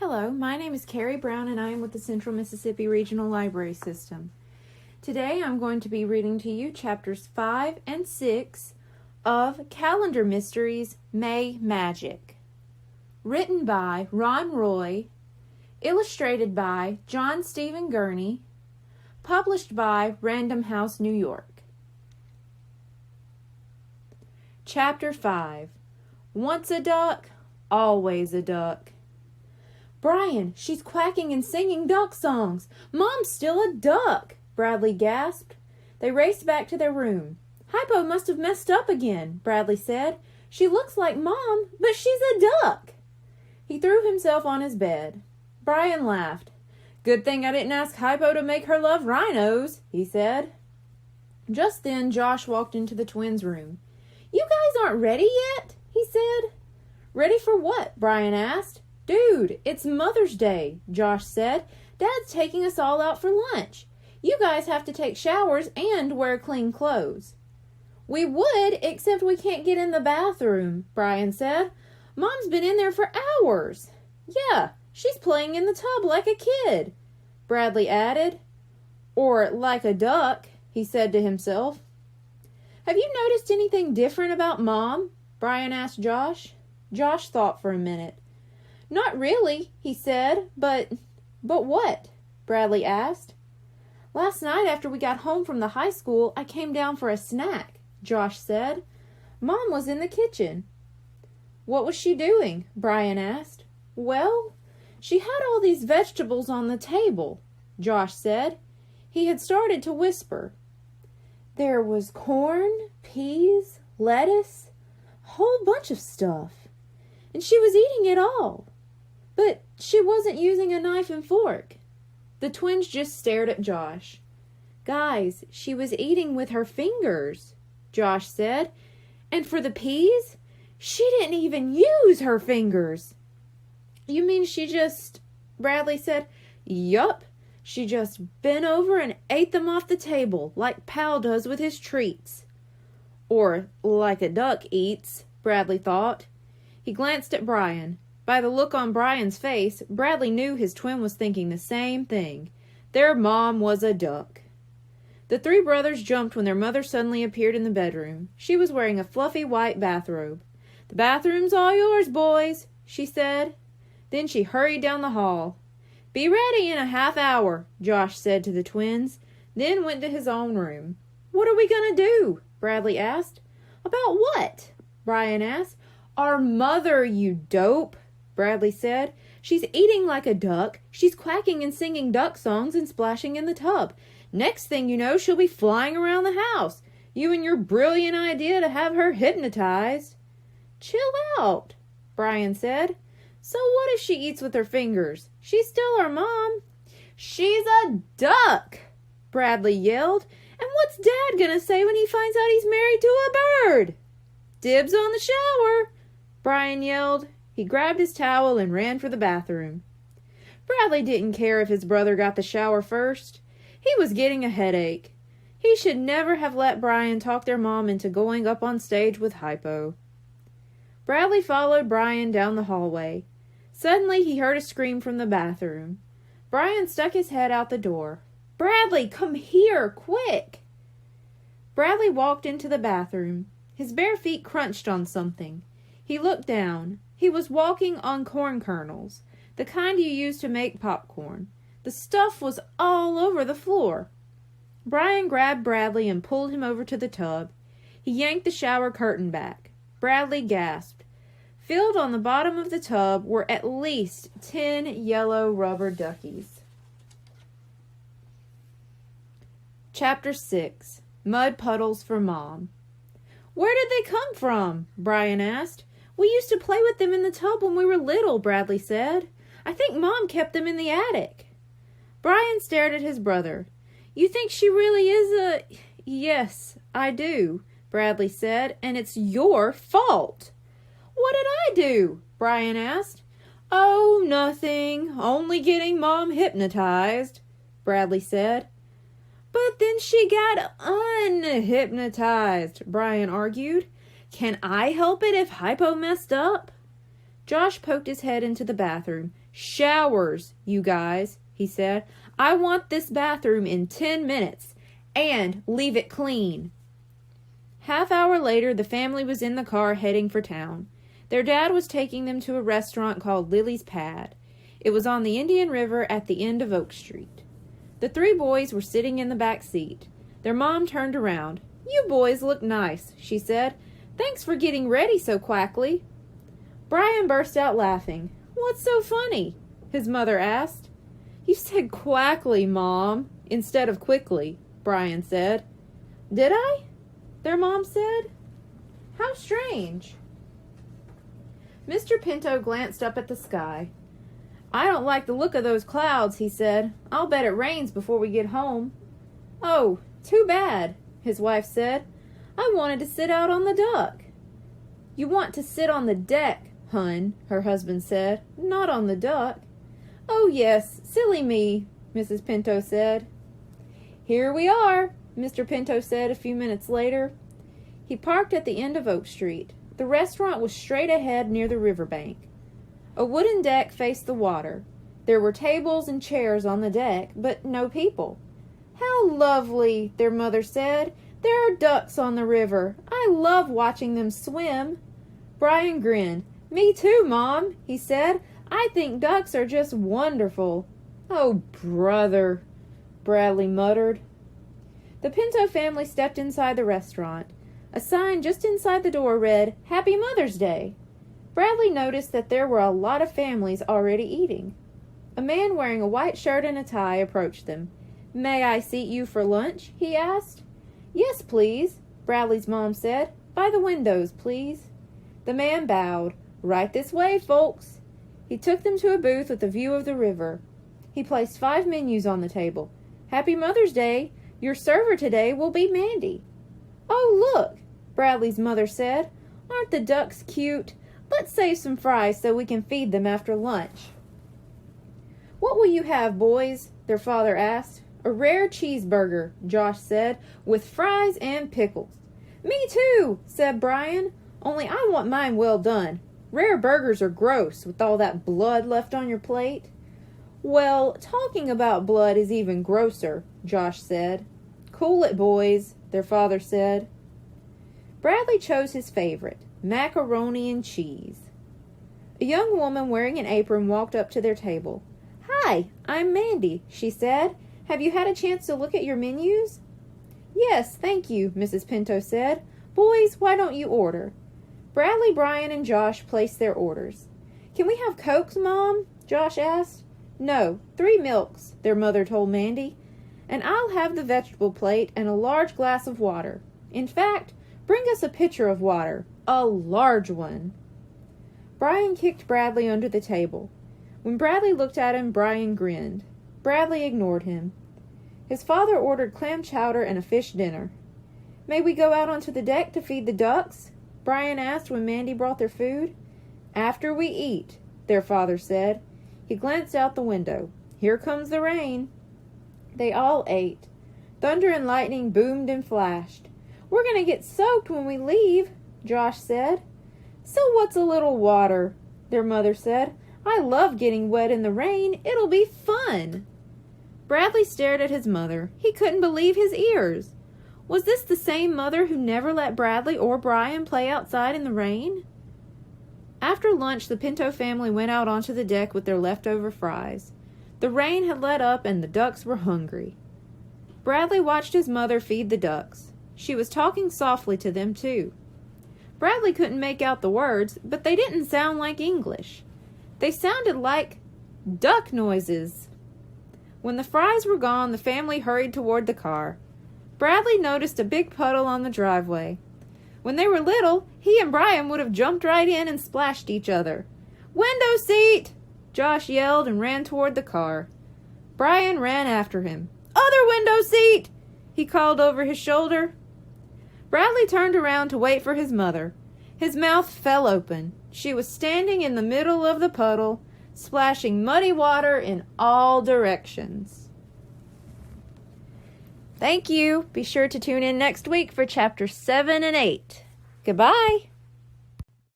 Hello, my name is Carrie Brown and I am with the Central Mississippi Regional Library System. Today I'm going to be reading to you chapters 5 and 6 of Calendar Mysteries, May Magic. Written by Ron Roy, illustrated by John Stephen Gurney, published by Random House, New York. Chapter 5. Once a duck, always a duck. "Brian, she's quacking and singing duck songs. Mom's still a duck," Bradley gasped. They raced back to their room. "Hypo must have messed up again," Bradley said. "She looks like Mom, but she's a duck." He threw himself on his bed. Brian laughed. "Good thing I didn't ask Hypo to make her love rhinos," he said. Just then Josh walked into the twins' room. "You guys aren't ready yet?" he said. "Ready for what?" Brian asked. "Dude, it's Mother's Day," Josh said. "Dad's taking us all out for lunch. You guys have to take showers and wear clean clothes." "We would, except we can't get in the bathroom," Brian said. "Mom's been in there for hours." "Yeah, she's playing in the tub like a kid," Bradley added. "Or like a duck," he said to himself. "Have you noticed anything different about Mom?" Brian asked Josh. Josh thought for a minute. "Not really," he said, But what?" Bradley asked. "Last night after we got home from the high school, I came down for a snack," Josh said. "Mom was in the kitchen." "What was she doing?" Brian asked. "Well, she had all these vegetables on the table," Josh said. He had started to whisper. "There was corn, peas, lettuce, a whole bunch of stuff. And she was eating it all. But she wasn't using a knife and fork." The twins just stared at Josh. "Guys, she was eating with her fingers," Josh said. "And for the peas, she didn't even use her fingers." "You mean she just..." Bradley said. "Yup, she just bent over and ate them off the table like Pal does with his treats." "Or like a duck eats," Bradley thought. He glanced at Brian. By the look on Brian's face, Bradley knew his twin was thinking the same thing. Their mom was a duck. The three brothers jumped when their mother suddenly appeared in the bedroom. She was wearing a fluffy white bathrobe. "The bathroom's all yours, boys," she said. Then she hurried down the hall. "Be ready in a half hour," Josh said to the twins, then went to his own room. "What are we going to do?" Bradley asked. "About what?" Brian asked. "Our mother, you dope," Bradley said. "She's eating like a duck. She's quacking and singing duck songs and splashing in the tub. Next thing you know, she'll be flying around the house. You and your brilliant idea to have her hypnotized." "Chill out," Brian said. "So what if she eats with her fingers? She's still our mom." "She's a duck," Bradley yelled. "And what's Dad gonna say when he finds out he's married to a bird?" "Dibs on the shower," Brian yelled. He grabbed his towel and ran for the bathroom. Bradley didn't care if his brother got the shower first. He was getting a headache. He should never have let Brian talk their mom into going up on stage with Hypo. Bradley followed Brian down the hallway. Suddenly he heard a scream from the bathroom. Brian stuck his head out the door. "Bradley, come here, quick!" Bradley walked into the bathroom. His bare feet crunched on something. He looked down. He was walking on corn kernels, the kind you use to make popcorn. The stuff was all over the floor. Brian grabbed Bradley and pulled him over to the tub. He yanked the shower curtain back. Bradley gasped. Filled on the bottom of the tub were at least 10 yellow rubber duckies. Chapter 6. Mud Puddles for Mom. "Where did they come from?" Brian asked. "We used to play with them in the tub when we were little," Bradley said. "I think Mom kept them in the attic." Brian stared at his brother. "You think she really is a..." "Yes, I do," Bradley said, "and it's your fault." "What did I do?" Brian asked. "Oh, nothing. Only getting Mom hypnotized," Bradley said. "But then she got unhypnotized," Brian argued. "Can I help it if Hypo messed up?" Josh poked his head into the bathroom. "Showers, you guys," he said. "I want this bathroom in 10 minutes. And leave it clean." Half-hour later, the family was in the car heading for town. Their dad was taking them to a restaurant called Lily's Pad. It was on the Indian River at the end of Oak Street. The 3 boys were sitting in the back seat. Their mom turned around. "You boys look nice," she said. "Thanks for getting ready so quickly." Brian burst out laughing. "What's so funny?" his mother asked. "You said quackly, Mom, instead of quickly," Brian said. "Did I?" their mom said. "How strange." Mr. Pinto glanced up at the sky. "I don't like the look of those clouds," he said. "I'll bet it rains before we get home." "Oh, too bad," his wife said. "I wanted to sit out on the dock." "You want to sit on the deck, hun," her husband said, "not on the dock." "Oh, yes, silly me," Mrs. Pinto said. "Here we are," Mr. Pinto said a few minutes later. He parked at the end of Oak Street. The restaurant was straight ahead near the riverbank. A wooden deck faced the water. There were tables and chairs on the deck, but no people. "How lovely," their mother said. "There are ducks on the river. I love watching them swim." Brian grinned. "Me too, Mom," he said. "I think ducks are just wonderful." "Oh, brother," Bradley muttered. The Pinto family stepped inside the restaurant. A sign just inside the door read, "Happy Mother's Day." Bradley noticed that there were a lot of families already eating. A man wearing a white shirt and a tie approached them. "May I seat you for lunch?" he asked. "Yes, please," Bradley's mom said. "By the windows, please." The man bowed. "Right this way, folks." He took them to a booth with a view of the river. He placed 5 menus on the table. "Happy Mother's Day. Your server today will be Mandy." "Oh, look," Bradley's mother said. "Aren't the ducks cute? Let's save some fries so we can feed them after lunch." "What will you have, boys?" their father asked. "A rare cheeseburger," Josh said, "with fries and pickles." "Me too," said Brian. "Only I want mine well done. Rare burgers are gross with all that blood left on your plate." "Well, talking about blood is even grosser," Josh said. "Cool it, boys," their father said. Bradley chose his favorite, macaroni and cheese. A young woman wearing an apron walked up to their table. "Hi, I'm Mandy," she said. "Have you had a chance to look at your menus?" "Yes, thank you," Mrs. Pinto said. "Boys, why don't you order?" Bradley, Brian, and Josh placed their orders. "Can we have Cokes, Mom?" Josh asked. "No, 3 milks," their mother told Mandy. "And I'll have the vegetable plate and a large glass of water. In fact, bring us a pitcher of water, a large one." Brian kicked Bradley under the table. When Bradley looked at him, Brian grinned. Bradley ignored him. His father ordered clam chowder and a fish dinner. "May we go out onto the deck to feed the ducks?" Brian asked when Mandy brought their food. "After we eat," their father said. He glanced out the window. "Here comes the rain." They all ate. Thunder and lightning boomed and flashed. "We're going to get soaked when we leave," Josh said. "So what's a little water?" their mother said. "I love getting wet in the rain. It'll be fun." Bradley stared at his mother. He couldn't believe his ears. Was this the same mother who never let Bradley or Brian play outside in the rain? After lunch, the Pinto family went out onto the deck with their leftover fries. The rain had let up and the ducks were hungry. Bradley watched his mother feed the ducks. She was talking softly to them, too. Bradley couldn't make out the words, but they didn't sound like English. They sounded like duck noises. When the fries were gone, the family hurried toward the car. Bradley noticed a big puddle on the driveway. When they were little, he and Brian would have jumped right in and splashed each other. "Window seat!" Josh yelled and ran toward the car. Brian ran after him. "Other window seat!" he called over his shoulder. Bradley turned around to wait for his mother. His mouth fell open. She was standing in the middle of the puddle, splashing muddy water in all directions. Thank you. Be sure to tune in next week for chapters 7 and 8. Goodbye.